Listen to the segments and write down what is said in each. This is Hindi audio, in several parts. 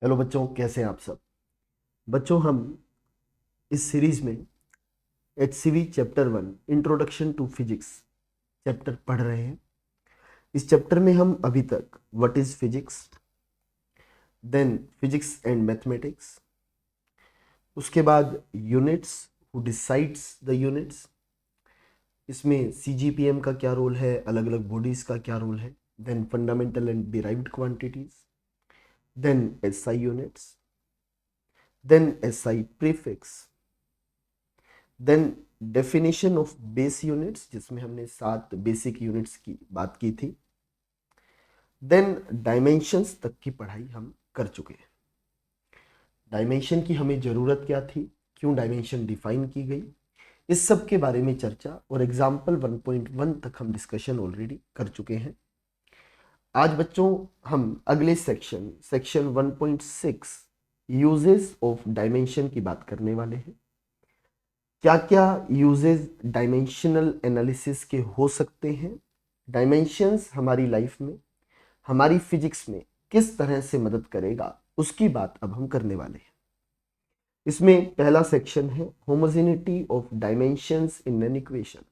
हेलो बच्चों, कैसे हैं आप सब। बच्चों, हम इस सीरीज में HCV chapter 1 introduction to physics chapter पढ़ रहे हैं। इस चैप्टर में हम अभी तक what is physics, then physics and mathematics, उसके बाद units, who decides the units, इसमें CGPM का क्या रोल है, अलग अलग बॉडीज का क्या रोल है, then fundamental and derived quantities, then SI units, then SI prefix, then definition of base units जिसमें हमने 7 बेसिक यूनिट्स की बात की थी, देन डायमेंशंस तक की पढ़ाई हम कर चुके हैं। डायमेंशन की हमें ज़रूरत क्या थी, क्यों डायमेंशन डिफाइन की गई, इस सब के बारे में चर्चा और एग्जाम्पल 1.1 तक हम डिस्कशन ऑलरेडी कर चुके हैं। आज बच्चों हम अगले सेक्शन 1.6 यूजेस ऑफ डायमेंशन की बात करने वाले हैं। क्या क्या यूजेस डायमेंशनल एनालिसिस के हो सकते हैं, डायमेंशंस हमारी लाइफ में, हमारी फिजिक्स में किस तरह से मदद करेगा, उसकी बात अब हम करने वाले हैं। इसमें पहला सेक्शन है homogeneity of dimensions in an equation.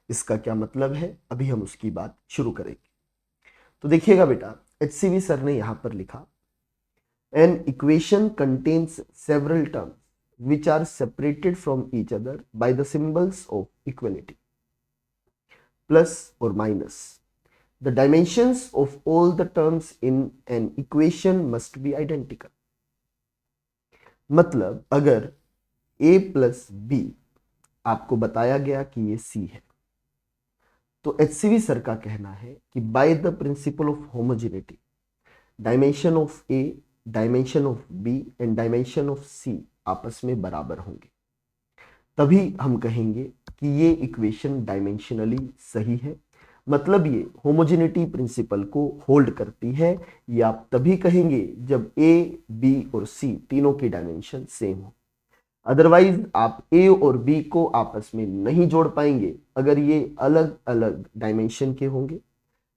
इसका क्या मतलब है, अभी हम उसकी बात शुरू करेंगे। तो देखिएगा बेटा, HCV सर ने यहां पर लिखा, an equation contains several terms which are separated from each other by the symbols of equality, plus or minus. The dimensions of all the terms in an equation must be identical. मतलब अगर a प्लस बी आपको बताया गया कि ये c है, तो HCV सर का कहना है कि bye the principle of homogeneity, dimension of a, dimension of b and dimension of c आपस में बराबर होंगे, तभी हम कहेंगे कि ये इक्वेशन डायमेंशनली सही है। मतलब ये होमोजेनिटी प्रिंसिपल को होल्ड करती है। ये आप तभी कहेंगे जब a, b और c तीनों की डायमेंशन सेम हो। अदरवाइज आप a और b को आपस में नहीं जोड़ पाएंगे अगर ये अलग अलग डायमेंशन के होंगे।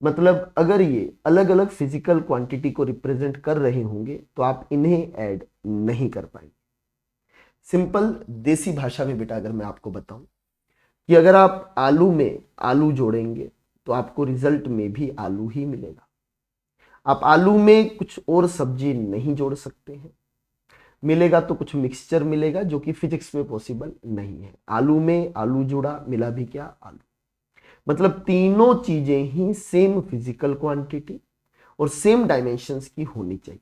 मतलब अगर ये अलग अलग फिजिकल क्वांटिटी को रिप्रेजेंट कर रहे होंगे तो आप इन्हें ऐड नहीं कर पाएंगे। सिंपल देसी भाषा में बेटा अगर मैं आपको बताऊं कि अगर आप आलू में आलू जोड़ेंगे तो आपको रिजल्ट में भी आलू ही मिलेगा। आप आलू में कुछ और सब्जी नहीं जोड़ सकते हैं, मिलेगा तो कुछ मिक्सचर मिलेगा जो कि फिजिक्स में पॉसिबल नहीं है। आलू में आलू जुड़ा, मिला भी क्या, आलू। मतलब तीनों चीजें ही सेम फिजिकल क्वांटिटी और सेम डायमेंशंस की होनी चाहिए।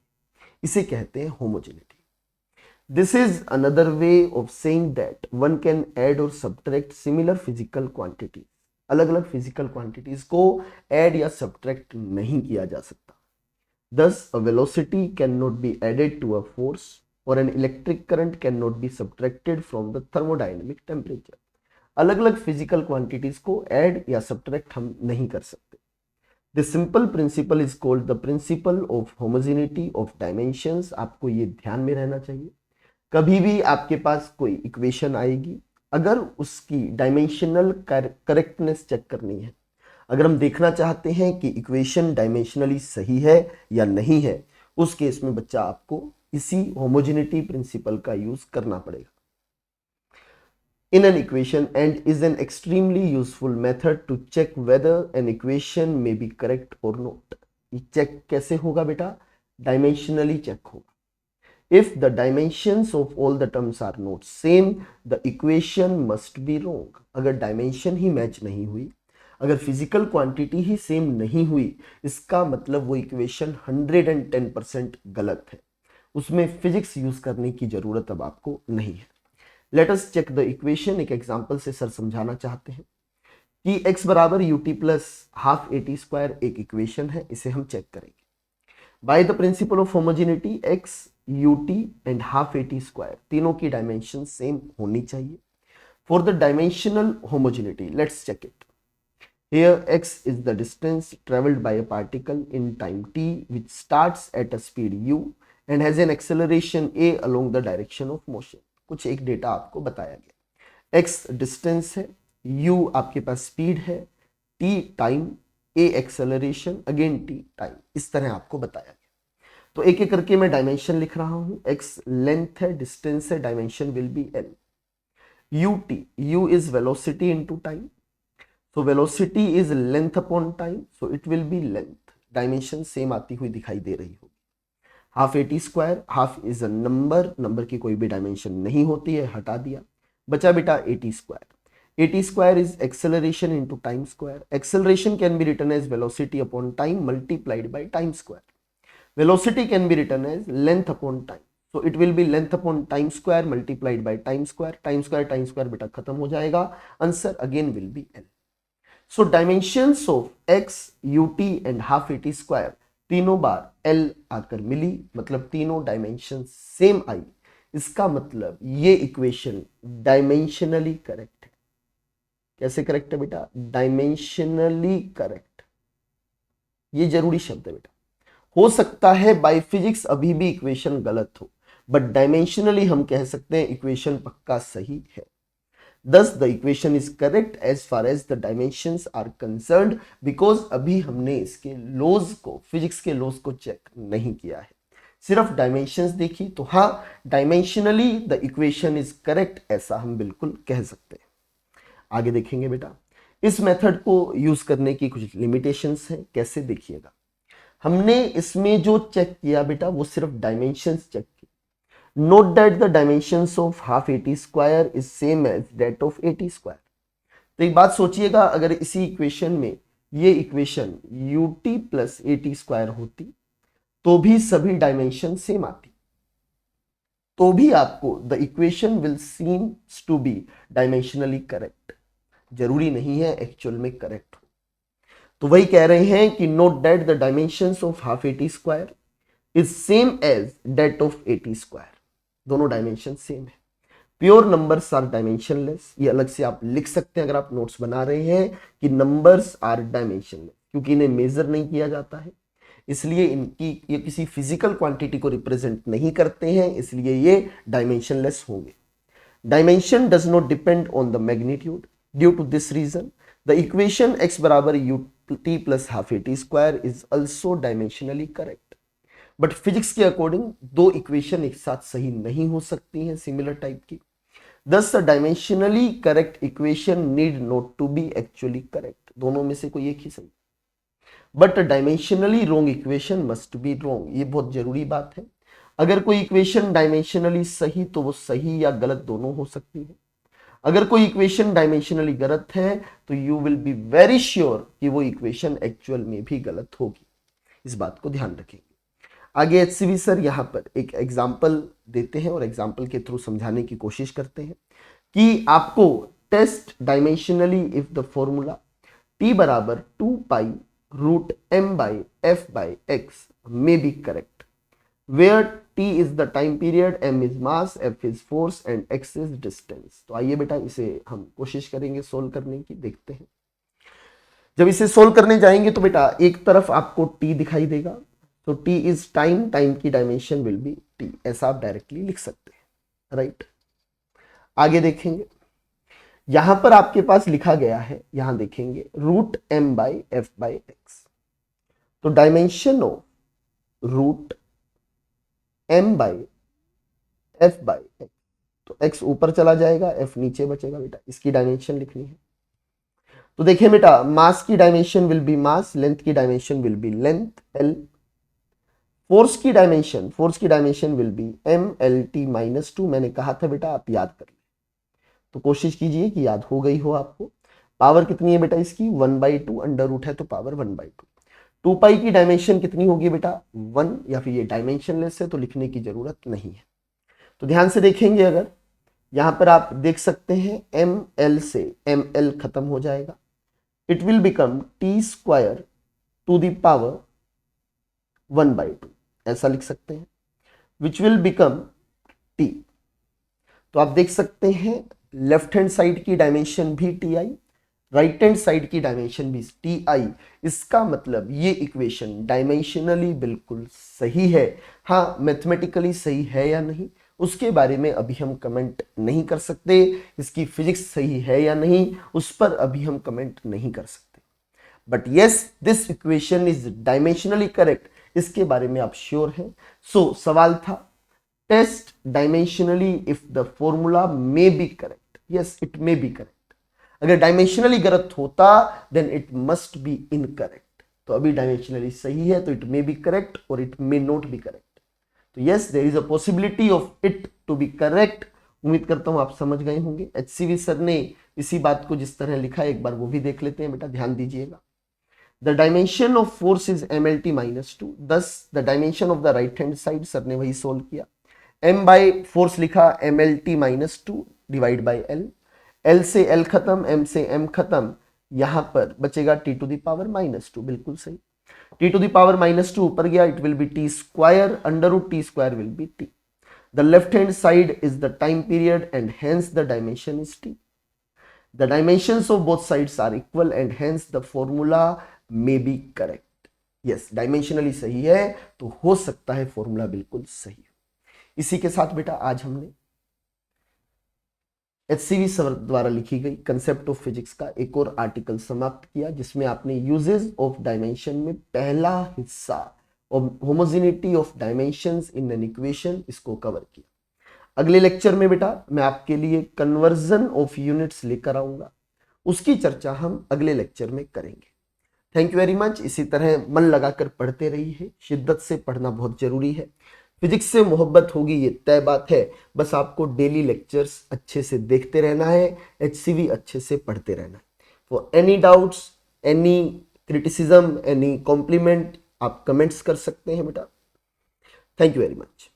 इसे कहते हैं homogeneity. This is another way of saying that one can add or subtract similar physical quantities. अलग अलग फिजिकल क्वांटिटीज को ऐड या सब्ट्रैक्ट नहीं किया जा सकता। Thus, a velocity cannot be added to a force or an electric current cannot be subtracted from the thermodynamic temperature. अलग अलग फिजिकल क्वांटिटीज को ऐड या सब्ट्रैक्ट हम नहीं कर सकते। This simple principle is called the principle of homogeneity of dimensions. आपको ये ध्यान में रहना चाहिए। कभी भी आपके पास कोई इक्वेशन आएगी, अगर उसकी डायमेंशनल करेक्टनेस चेक करनी है, अगर हम देखना चाहते हैं कि इक्वेशन डायमेंशनली सही है या नहीं है, उस केस में बच्चा आपको इसी होमोजेनिटी प्रिंसिपल का यूज करना पड़ेगा in an equation and is an extremely useful method to check whether an equation may be correct or not. ये चेक कैसे होगा बेटा, डायमेंशनली चेक होगा। If the dimensions of all the terms are not same, the equation must be wrong. अगर डायमेंशन ही मैच नहीं हुई, अगर फिजिकल क्वांटिटी ही सेम नहीं हुई, इसका मतलब वो इक्वेशन 110% गलत है। उसमें फिजिक्स यूज करने की जरूरत अब आपको नहीं है। Let us check the equation. एक एग्जांपल से सर समझाना चाहते हैं कि x बराबर ut plus half AT square एक इक्वेशन है, इसे हम चेक करेंगे। By the principle of homogeneity x, ut and half AT square तीनों की डायमेंशन सेम होनी चाहिए। For the dimensional homogeneity let's check it. Here x is the distance traveled by a particle in time t which starts at a speed u and has an acceleration a along the direction of motion. कुछ एक डेटा आपको बताया गया। x डिस्टेंस है, u आपके पास स्पीड है, t time, a acceleration, again t time, इस तरह आपको बताया गया। तो एक एक करके मैं डायमेंशन लिख रहा हूं। x लेंथ है, डिस्टेंस है, dimension will B l। ut, u is velocity into time, so velocity is length upon time, so it will be length। Dimension same आती हुई दिखाई दे रही होगी। Half AT square, half is a number, number की कोई भी डायमेंशन नहीं होती है, हटा दिया, बचा बेटा AT square. AT square is acceleration into time square. Acceleration can be written as velocity upon time multiplied by time square. Velocity can be written as length upon time, so it will be length upon time square multiplied by time square। time square बेटा खत्म हो जाएगा, answer again will be L। so dimensions of x, ut and half at square तीनों बार L आकर मिली, मतलब तीनों डायमेंशन सेम आई। इसका मतलब ये इक्वेशन डायमेंशनली करेक्ट है। कैसे करेक्ट है बेटा? Dimensionally correct. ये जरूरी शब्द है बेटा। हो सकता है बाय फिजिक्स अभी भी इक्वेशन गलत हो, बट डायमेंशनली हम कह सकते हैं इक्वेशन पक्का सही है। Thus the equation is correct as far as the dimensions are concerned, because अभी हमने इसके लॉज को, फिजिक्स के लॉज को चेक नहीं किया है, सिर्फ डायमेंशंस देखी। तो हाँ, dimensionally the equation is correct, ऐसा हम बिल्कुल कह सकते हैं। आगे देखेंगे बेटा, इस मेथड को यूज करने की कुछ लिमिटेशंस हैं। कैसे? देखिएगा, हमने इसमें जो चेक किया बेटा वो सिर्फ डायमेंशंस चेक की। Note that the dimensions of half AT square is same as that of AT square. तो एक बात सोचिएगा, अगर इसी इक्वेशन में ये equation ut plus AT square होती तो भी सभी डायमेंशन सेम आती, तो भी आपको the equation will seems to be dimensionally correct. जरूरी नहीं है एक्चुअल में करेक्ट हो। तो वही कह रहे हैं कि note that the dimensions of half AT square is same as that of AT square. दोनों डायमेंशन सेम है। प्योर नंबर्स आर डायमेंशनलेस, ये अलग से आप लिख सकते हैं अगर आप नोट्स बना रहे हैं कि नंबर्स आर डायमेंशनलेस, क्योंकि इन्हें मेजर नहीं किया जाता है, इसलिए इनकी ये किसी फिजिकल क्वांटिटी को रिप्रेजेंट नहीं करते हैं, इसलिए ये डायमेंशनलेस होंगे। Dimension does not depend on the magnitude. Due to this reason the equation x बराबर ut plus half AT square is also dimensionally correct. But physics के अकॉर्डिंग दो इक्वेशन एक साथ सही नहीं हो सकती हैं सिमिलर टाइप की। Thus dimensionally correct equation need not to be actually correct, दोनों में से कोई एक ही सही। But dimensionally wrong equation must be wrong, ये बहुत जरूरी बात है। अगर कोई इक्वेशन डायमेंशनली सही तो वो सही या गलत दोनों हो सकती है। अगर कोई इक्वेशन डायमेंशनली गलत है तो you will be very sure कि वो इक्वेशन एक्चुअल में भी गलत होगी। इस बात को ध्यान रखेंगे। आगे HCV सर यहाँ पर एक एग्जाम्पल देते हैं और एग्जाम्पल के थ्रू समझाने की कोशिश करते हैं कि आपको test dimensionally if the formula t बराबर 2 pi root m by f by x may be correct, where t is the time period, m is mass, f is force and x is distance. तो आइए बेटा इसे हम कोशिश करेंगे सोल्व करने की, देखते हैं। जब इसे सोल्व करने जाएंगे तो बेटा एक तरफ आपको t दिखाई देगा, तो t इज टाइम, टाइम की डायमेंशन विल बी t, ऐसा आप डायरेक्टली लिख सकते हैं, राइट। आगे देखेंगे, यहां पर आपके पास लिखा गया है, यहां देखेंगे root m by F by X. तो dimension of root m by F by X, तो x ऊपर चला जाएगा, f नीचे बचेगा बेटा, इसकी डायमेंशन लिखनी है। तो देखिए बेटा, मास की dimension will be mass, length की dimension will be length l, force की dimension will be M L T minus 2। मैंने कहा था बेटा आप याद कर लें, तो कोशिश कीजिए कि याद हो गई हो आपको। पावर कितनी है बेटा इसकी? 1/2, अंडर रूट है तो पावर 1/2। 2 पाई की डायमेंशन कितनी होगी बेटा? 1, या फिर ये डायमेंशनलेस है तो लिखने की जरूरत नहीं है। तो ध्यान से देखेंगे, अगर यहां पर आप देख सकते हैं एम एल से एम एल खत्म हो जाएगा, it will become T square to the power 1/2, ऐसा लिख सकते हैं, विच विल बिकम टी। तो आप देख सकते हैं लेफ्ट हैंड साइड की डायमेंशन भी T I, right hand side की डायमेंशन भी टी आई। इसका मतलब ये इक्वेशन डायमेंशनली बिल्कुल सही है। हाँ, मैथमेटिकली सही है या नहीं उसके बारे में अभी हम कमेंट नहीं कर सकते, इसकी फिजिक्स सही है या नहीं उस पर अभी हम कमेंट नहीं कर सकते। But yes, this equation is dimensionally correct इसके बारे में आप श्योर हैं? सो सवाल था test dimensionally if the formula may be correct. Yes, it may be correct. अगर डायमेंशनली गलत होता then it must be incorrect. तो अभी डायमेंशनली सही है तो इट मे बी करेक्ट और it may not be correct. तो yes, there is a possibility of it to be correct. उम्मीद करता हूं आप समझ गए होंगे। HCV सर ने इसी बात को जिस तरह लिखा है एक बार वो भी देख लेते हैं बेटा, ध्यान दीजिएगा। The dimension of force is MLT -2, thus the dimension of the right hand side, sir ने वही सोल्व किया। m बाय फोर्स लिखा MLT -2 divide by L, L से L खत्म, M से M खत्म, यहां पर बचेगा T टू द पावर -2, बिल्कुल सही। T टू द पावर -2 ऊपर गया, it will be T square, under root T square will be T। The left hand side is the time period and hence the dimension is T. The dimensions of both sides are equal and hence the formula may be correct. Yes, dimensionally सही है तो हो सकता है फॉर्मूला बिल्कुल सही। इसी के साथ बेटा आज हमने HCV सर द्वारा लिखी गई कंसेप्ट ऑफ फिजिक्स का एक और आर्टिकल समाप्त किया, जिसमें आपने यूजेस ऑफ डायमेंशन में पहला हिस्सा homogeneity of dimensions in an equation इसको कवर किया। अगले लेक्चर में बेटा मैं आपके लिए कन्वर्जन ऑफ यूनिट्स लेकर आऊंगा, उसकी चर्चा हम अगले लेक्चर में करेंगे। Thank you very much. इसी तरह मन लगाकर पढ़ते रहिए, शिद्दत से पढ़ना बहुत जरूरी है। फिजिक्स से मोहब्बत होगी ये तय बात है, बस आपको डेली लेक्चर्स अच्छे से देखते रहना है, HCV अच्छे से पढ़ते रहना है। For any doubts, any criticism, any compliment आप कमेंट्स कर सकते हैं बेटा। Thank you very much.